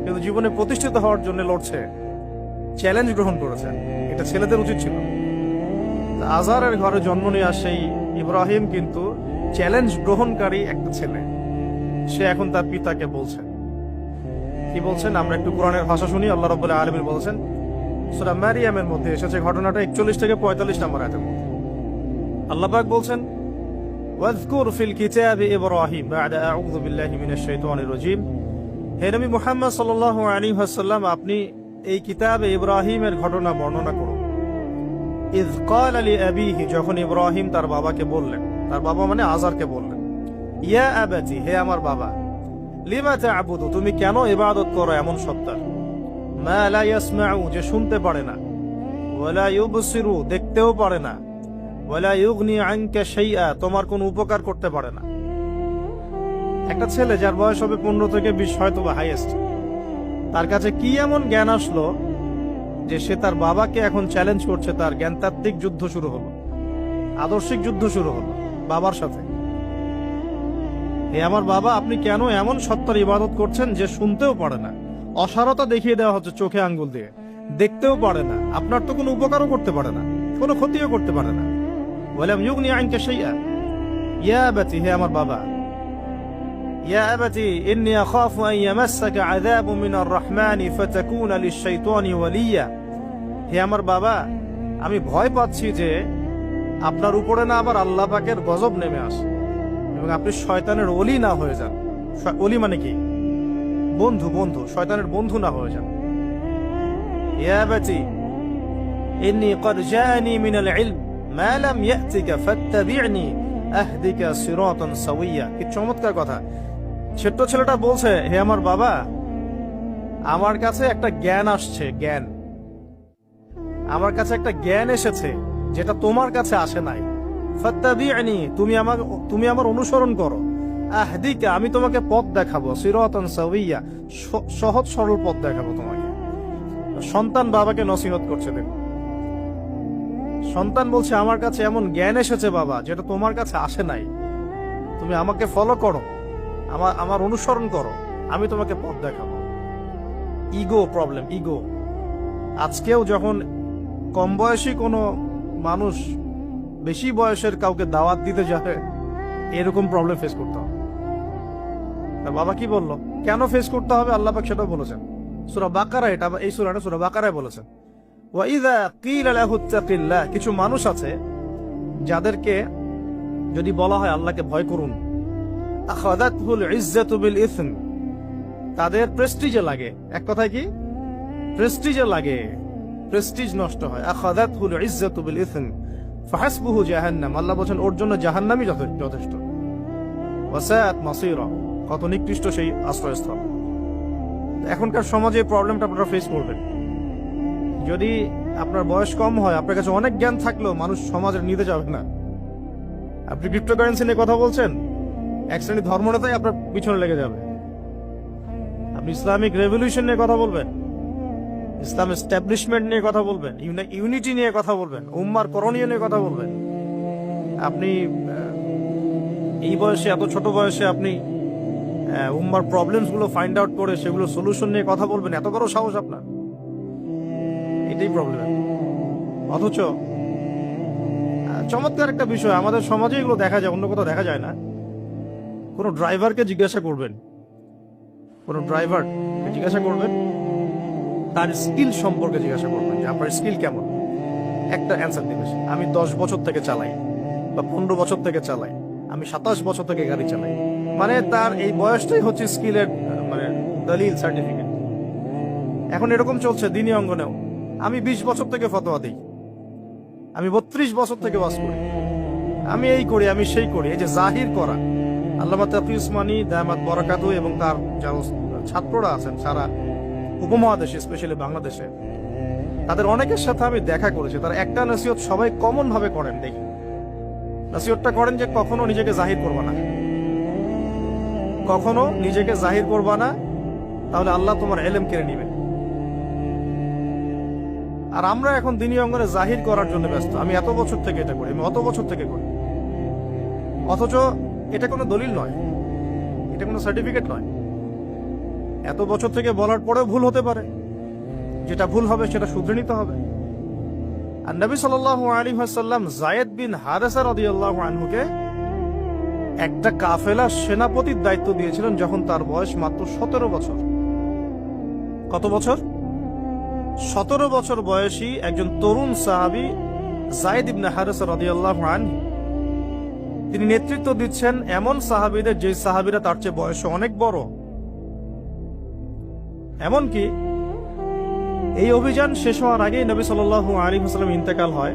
কিন্তু জীবনে প্রতিষ্ঠিত হওয়ার জন্য লড়ছে, চ্যালেঞ্জ গ্রহণ করেছে। এটা ছেলেদের উচিত ছিল। আজহারের ঘরে জন্ম নেওয়া সেই ইব্রাহিম কিন্তু চ্যালেঞ্জ গ্রহণকারী একটা ছেলে। সে এখন তার পিতাকে বলছেন, কি বলছেন? আমরা একটু কোরআনের ভাষা শুনি। আল্লাহ রাব্বুল আলামিন বলেছেন, সূরা মারিয়ামের মধ্যে এসেছে ঘটনাটা 41 থেকে 45 নম্বর আয়াতের মধ্যে। আল্লাহ পাক বলছেন, ওয়াযকুর ফিল কিতাবি ইব্রাহিম বা'দা আউযু বিল্লাহি মিনাশ শাইতানির রাজীম। হে নবী মুহাম্মদ সাল্লাল্লাহু আলাইহি ওয়াসাল্লাম, আপনি এই কিতাবে ইব্রাহিমের ঘটনা বর্ণনা করুন। ইয ক্বালা লিআবিহি, যখন ইব্রাহিম তার বাবাকে বললেন, তার বাবা মানে আযরকে বললেন, ইয়া আবাতি, হে আমার বাবা, লিমা তা'বুদু, তুমি কেন ইবাদত করো এমন সত্তার, মা লা ইয়াসমাউ, যে শুনতে পারে না, ওয়ালা ইউবসিরু, দেখতেও পারে না, ওয়ালা ইউগনি আনকা শাইআ, তোমার কোনো উপকার করতে পারে না। একটা ছেলে যার বয়স হবে 15 থেকে 20 হয়তো বা হাইয়েস্ট, তার কাছে কি এমন জ্ঞান আসলো যে সে তার বাবাকে এখন চ্যালেঞ্জ করছে? তার জ্ঞানতাত্ত্বিক যুদ্ধ শুরু হলো, আদর্শিক যুদ্ধ শুরু হলো বাবার সাথে। হে আমার বাবা, আপনি কেন এমন সত্তার ইবাদত করছেন যে শুনতেও পারে না? অসারতা দেখিয়ে দেওয়া হচ্ছে চোখে আঙ্গুল দিয়ে, দেখতেও পারে না, আপনার তো কোনো উপকারও করতে পারে না, কোনো ক্ষতিও করতে পারে না। ওয়ালাম ইউগনি আনকা শাইআ, ইয়া আবাতি, হে আমার বাবা, ইয়া আবাতি ইন্নী আখাফু আন ইয়ামাসসাকা আযাবুম মিনার রাহমানি ফাতাকুনা লিশ-শাইতানি ওয়ালিয়্যা, হে আমার বাবা, আমি ভয় পাচ্ছি যে আপনার উপরে না আবার আল্লাহ পাকের গজব নেমে আসে এবং আপনি শয়তানের ওলি না হয়ে যান। ওলি মানে কি? বন্ধু, বন্ধু, শয়তানের বন্ধু না হয়ে যান। ইয়া আবাতি ইন্নী ক্বাদ জাআনি মিনাল ইলম মা লাম ইয়াতিকা ফাত্তাবি'নি আহদিকা সিরাতান সাওয়িয়া। কি চমৎকার কথা! ছোট্ট ছেলেটা বলছে, হে আমার বাবা, আমার কাছে একটা জ্ঞান আসছে, জ্ঞান, আমার কাছে একটা জ্ঞান এসেছে যেটা তোমার কাছে আসে নাই। ফাত্তাবি'নি, তুমি আমার অনুসরণ করো। আহদিকা, আমি তোমাকে পথ দেখাবো। সিরাতান সাওয়িয়া, সহজ সরল পথ দেখাবো তোমাকে। সন্তান বাবাকে নসিহত করছে। দেখো, সন্তান বলছে, আমার কাছে এমন জ্ঞান এসেছে বাবা যেটা তোমার কাছে আসে নাই, তুমি আমাকে ফলো করো, আমার অনুসরণ করো, আমি তোমাকে পথ দেখাবো। Ego problem, ego. আজকেও যখন কম বয়সী কোনো মানুষ বেশি বয়সের কাউকে দাওয়াত দিতে যাবে, এরকম প্রবলেম ফেস করতে হবে। বাবা কি বললো, কেন ফেস করতে হবে আল্লাহ পাক সেটাও বলেছেন সূরা বাকারা। এটা এই সূরাটা সূরা বাকারায় বলেছেন, ওয়া ইযা কিলা লাহু ইত্তাকিল্লাহ, কিছু মানুষ আছে যাদেরকে যদি বলা হয় আল্লাহকে ভয় করুন, আখাযাতহুল ইজ্জাতু বিল ইসম, তাদের প্রেস্টিজে লাগে। এক কথায় কি? প্রেস্টিজে লাগে, প্রেস্টিজ নষ্ট হয়। আখাযাতহুল ইজ্জাতু বিল ইসম ফাহাসবুহু জাহান্নাম, আল্লাহ বলেন ওর জন্য জাহান্নামই যথেষ্ট। ওয়াসাআত মাসীরা, কত নিকৃষ্ট সেই আশ্রয়স্থল। এখনকার সমাজে এই প্রবলেমটা আপনারা ফেস করবেন। যদি আপনার বয়স কম হয়, আপনার কাছে অনেক জ্ঞান থাকলেও মানুষ সমাজের নিতে যাবে না। আপনি ক্রিপ্টোকারেন্সি নিয়ে কথা বলছেন, এক শ্রেণী ধর্মনেতাই আপনার পিছনে লেগে যাবে। আপনি ইসলামিক রেভলিউশন নিয়ে কথা বলবেন, ইসলাম এস্টাবলিশমেন্ট নিয়ে কথা বলবেন, ইউনিটি নিয়ে কথা বলবেন, উম্মার করণীয় নিয়ে কথা বলবেন। আপনি এই বয়সে, এত ছোট বয়সে আপনি উম্মার প্রবলেমস গুলো ফাইন্ড আউট করে সেগুলো সলিউশন নিয়ে কথা বলবেন, এত বড় সাহস আপনার? এটাই প্রবলেম। অথচ চমৎকার একটা বিষয়, আমাদের সমাজে এগুলো দেখা যায়, অন্য কোথাও দেখা যায় না। কোন ড্রাইভারকে জিজ্ঞাসা করবেন, কোন ড্রাইভার জিজ্ঞাসা করবেন, তার স্কিল সম্পর্কে জিজ্ঞাসা করবেন যে আপনার স্কিল কেমন। একটা অ্যান্সার দিবে, আমি 10 বছর থেকে চালাই, বা 15 বছর থেকে চালাই, আমি 27 বছর থেকে গাড়ি চালাই। মানে তার এই বয়সটাই হচ্ছে স্কিলের মানে দলিল, সার্টিফিকেট। এখন এরকম চলছে দিনী অঙ্গনেও। আমি 20 বছর থেকে ফতোয়া দিই, আমি 32 বছর থেকে ওয়াজ করি, আমি এই করি, আমি সেই করি। এই যে জাহির করা, আল্লামা তাকি উসমানী দামাত বরাকাতু এবং তার যারা ছাত্ররা আছেন সারা উপমহাদেশে, স্পেশালি বাংলাদেশে, তাদের অনেকের সাথে আমি দেখা করেছি। তারা একটা নসিহত সবাই কমন ভাবে করেন, দেখি নসিহতটা করেন যে কখনো নিজেকে জাহির করবা না, কখনো নিজেকে জাহির করবা না, তাহলে আল্লাহ তোমার ইলম কেড়ে নিবে। আর আমরা এখন দিনী অঙ্গনে জাহির করার জন্য ব্যস্ত। আমি এত বছর থেকে এটা করি, আমি অত বছর থেকে করি, অথচ এটা কোনো দলিল নয়, এটা কোনো সার্টিফিকেট নয়। এত বছর থেকে বলার পরেও ভুল হতে পারে, যেটা ভুল হবে সেটা শুধরে নিতে হবে। আর নবী সাল্লাল্লাহু আলাইহি ওয়াসাল্লাম যায়েদ বিন হারেসা রাদিয়াল্লাহু আনহুকে একটা কাফেলা সেনাপতির দায়িত্ব দিয়েছিলেন যখন তার বয়স মাত্র 17 বছর। কত বছর? 17 বছর বয়সী একজন তরুণ সাহাবী যায়েদ ইবনে হারেসা রাদিয়াল্লাহু আনহু, তিনি নেতৃত্ব দিচ্ছেন এমন সাহাবীদের যে সাহাবীরা তার চেয়ে বয়সে অনেক বড়। এমনকি এই অভিযান শেষ হওয়ার আগেই নবী সাল্লাল্লাহু আলাইহি ওয়াসাল্লাম ইন্তেকাল হয়।